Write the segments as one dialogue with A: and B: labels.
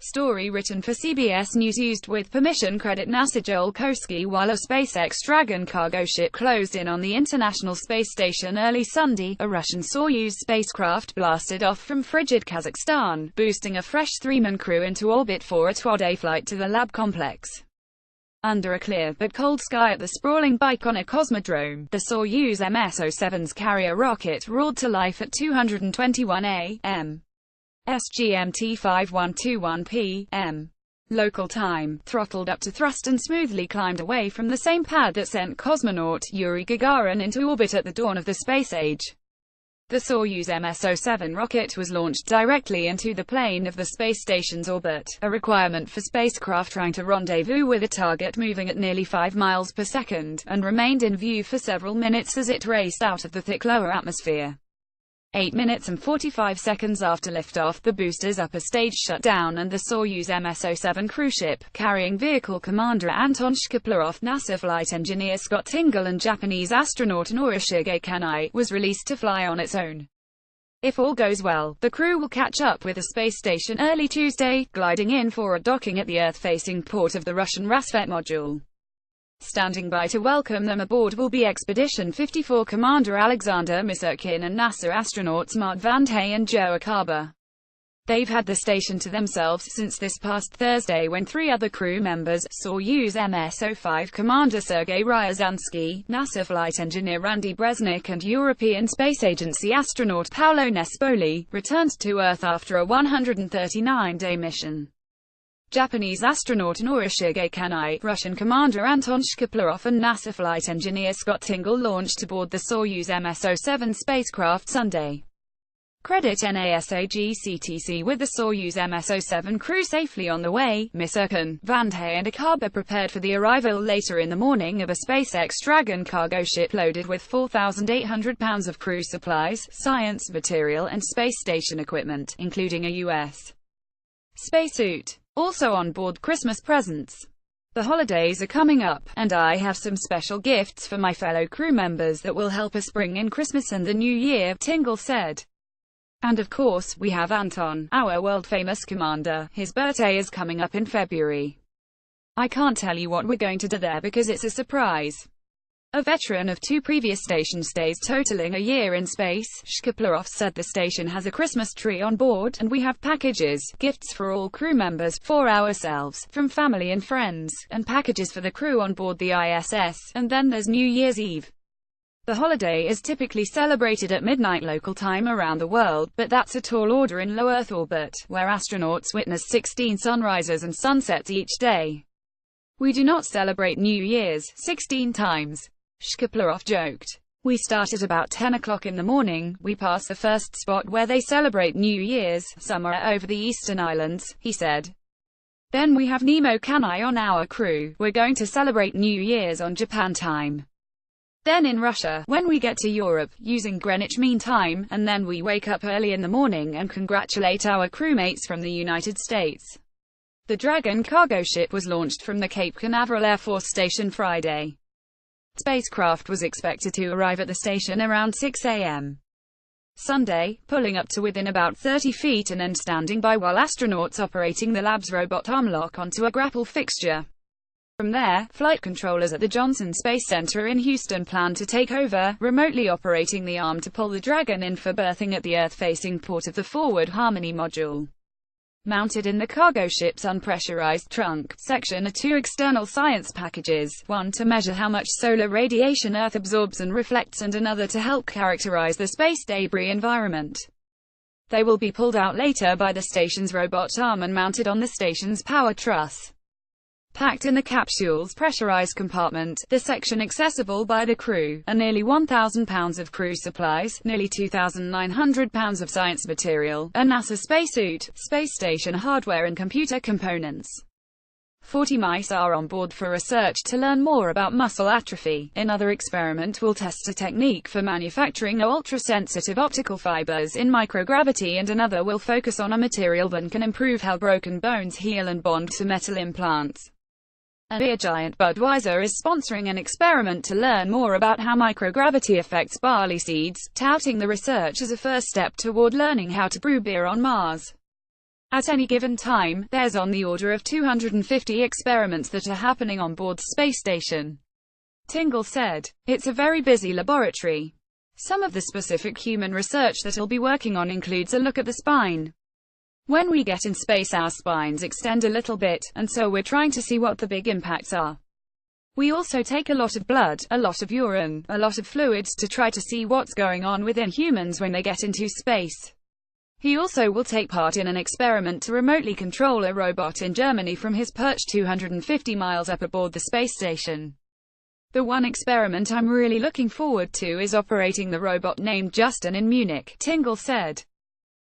A: Story written for CBS News. Used with permission. Credit NASA. Joel Koski. While a SpaceX Dragon cargo ship closed in on the International Space Station early Sunday, a Russian Soyuz spacecraft blasted off from frigid Kazakhstan, boosting a fresh three-man crew into orbit for a 12-day flight to the lab complex. Under a clear but cold sky at the sprawling Baikonur Cosmodrome, the Soyuz MS-07's carrier rocket roared to life at 2:21 a.m. SGMT 5121 p.m. local time, throttled up to thrust and smoothly climbed away from the same pad that sent cosmonaut Yuri Gagarin into orbit at the dawn of the space age. The Soyuz MS-07 rocket was launched directly into the plane of the space station's orbit, a requirement for spacecraft trying to rendezvous with a target moving at nearly 5 miles per second, and remained in view for several minutes as it raced out of the thick lower atmosphere. 8 minutes and 45 seconds after liftoff, the booster's upper stage shut down and the Soyuz MS-07 crew ship, carrying vehicle commander Anton Shkaplerov, NASA flight engineer Scott Tingle and Japanese astronaut Norishige Kanai, was released to fly on its own. If all goes well, the crew will catch up with the space station early Tuesday, gliding in for a docking at the Earth-facing port of the Russian Rassvet module. Standing by to welcome them aboard will be Expedition 54 Commander Alexander Misurkin and NASA astronauts Mark Vande and Joe Acaba. They've had the station to themselves since this past Thursday when 3 other crew members, Soyuz MS-05 Commander Sergei Ryazansky, NASA flight engineer Randy Bresnik and European Space Agency astronaut Paolo Nespoli, returned to Earth after a 139-day mission. Japanese astronaut Norishige Kanai, Russian commander Anton Shkaplerov and NASA flight engineer Scott Tingle launched aboard the Soyuz MS-07 spacecraft Sunday. Credit NASAGCTC. With the Soyuz MS-07 crew safely on the way, Misurkin, Vande and Acaba prepared for the arrival later in the morning of a SpaceX Dragon cargo ship loaded with 4,800 pounds of crew supplies, science material and space station equipment, including a U.S. spacesuit. Also on board, Christmas presents. The holidays are coming up, and I have some special gifts for my fellow crew members that will help us bring in Christmas and the New Year, Tingle said. And of course, we have Anton, our world-famous commander. His birthday is coming up in February. I can't tell you what we're going to do there because it's a surprise. A veteran of 2 previous station stays totaling a year in space, Shkaplerov said. The station has a Christmas tree on board, and we have packages, gifts for all crew members, for ourselves, from family and friends, and packages for the crew on board the ISS, and then there's New Year's Eve. The holiday is typically celebrated at midnight local time around the world, but that's a tall order in low Earth orbit, where astronauts witness 16 sunrises and sunsets each day. We do not celebrate New Year's 16 times. Shkaplerov joked. We start at about 10 o'clock in the morning, we pass the first spot where they celebrate New Year's, somewhere over the eastern islands, he said. Then we have Nemo Kanai on our crew, we're going to celebrate New Year's on Japan time. Then in Russia, when we get to Europe, using Greenwich Mean Time, and then we wake up early in the morning and congratulate our crewmates from the United States. The Dragon cargo ship was launched from the Cape Canaveral Air Force Station Friday. Spacecraft was expected to arrive at the station around 6 a.m. Sunday, pulling up to within about 30 feet and then standing by while astronauts operating the lab's robot arm lock onto a grapple fixture. From there, flight controllers at the Johnson Space Center in Houston plan to take over, remotely operating the arm to pull the Dragon in for berthing at the Earth-facing port of the Forward Harmony module. Mounted in the cargo ship's unpressurized trunk section are 2 external science packages, one to measure how much solar radiation Earth absorbs and reflects and another to help characterize the space debris environment. They will be pulled out later by the station's robot arm and mounted on the station's power truss. Packed in the capsule's pressurized compartment, the section accessible by the crew, are nearly 1,000 pounds of crew supplies, nearly 2,900 pounds of science material, a NASA spacesuit, space station hardware and computer components. 40 mice are on board for research to learn more about muscle atrophy. Another experiment will test a technique for manufacturing ultra-sensitive optical fibers in microgravity, and another will focus on a material that can improve how broken bones heal and bond to metal implants. A beer giant Budweiser is sponsoring an experiment to learn more about how microgravity affects barley seeds, touting the research as a first step toward learning how to brew beer on Mars. At any given time, there's on the order of 250 experiments that are happening on board the space station. Tingle said. It's a very busy laboratory. Some of the specific human research that I'll be working on includes a look at the spine. When we get in space, our spines extend a little bit, and so we're trying to see what the big impacts are. We also take a lot of blood, a lot of urine, a lot of fluids to try to see what's going on within humans when they get into space. He also will take part in an experiment to remotely control a robot in Germany from his perch 250 miles up aboard the space station. The one experiment I'm really looking forward to is operating the robot named Justin in Munich, Tingle said.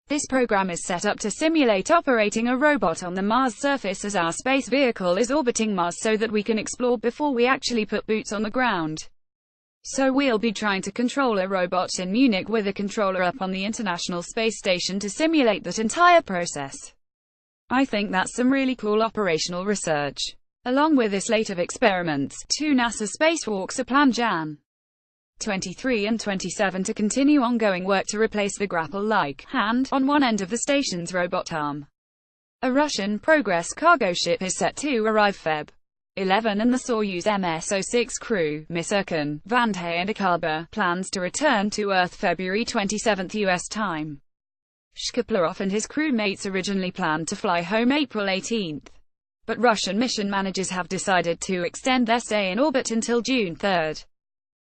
A: This program is set up to simulate operating a robot on the Mars surface as our space vehicle is orbiting Mars so that we can explore before we actually put boots on the ground. So we'll be trying to control a robot in Munich with a controller up on the International Space Station to simulate that entire process. I think that's some really cool operational research. Along with this slate of experiments, 2 NASA spacewalks are planned Jan. 23 and 27 to continue ongoing work to replace the grapple-like hand on one end of the station's robot arm. A Russian Progress cargo ship is set to arrive Feb. 11 and the Soyuz MS-06 crew, Miss Erkan, Vandhay and Akaba, plans to return to Earth February 27 U.S. time. Shkaplerov and his crewmates originally planned to fly home April 18. But Russian mission managers have decided to extend their stay in orbit until June 3.